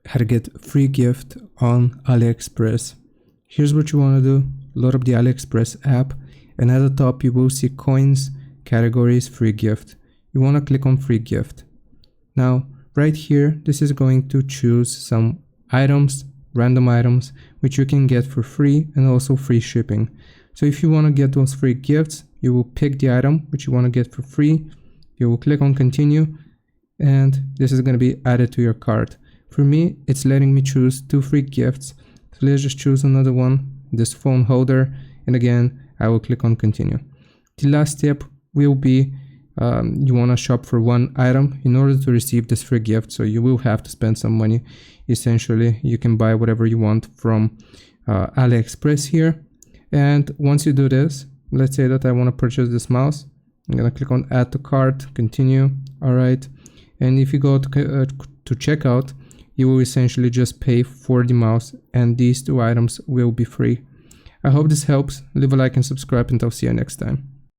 how to get free gift on AliExpress. Here's what you want to do. Load up the AliExpress app, and at the top you will see coins, categories, free gift. You want to click on free gift. Now right here, this is going to choose some items, random items, which you can get for free and also free shipping. So if you want to get those free gifts, you will pick the item which you want to get for free. You will click on continue, and this is going to be added to your cart. For me, it's letting me choose 2 free gifts. So let's just choose another one, this phone holder, and again I will click on continue. The last step will be you want to shop for 1 item in order to receive this free gift, so you will have to spend some money. Essentially, you can buy whatever you want from AliExpress here, and once you do this, let's say that I want to purchase this mouse. I'm gonna click on add to cart, continue. All right, and if you go to checkout, you will essentially just pay for the mouse, and these 2 items will be free. I hope this helps. Leave a like and subscribe, and I'll see you next time.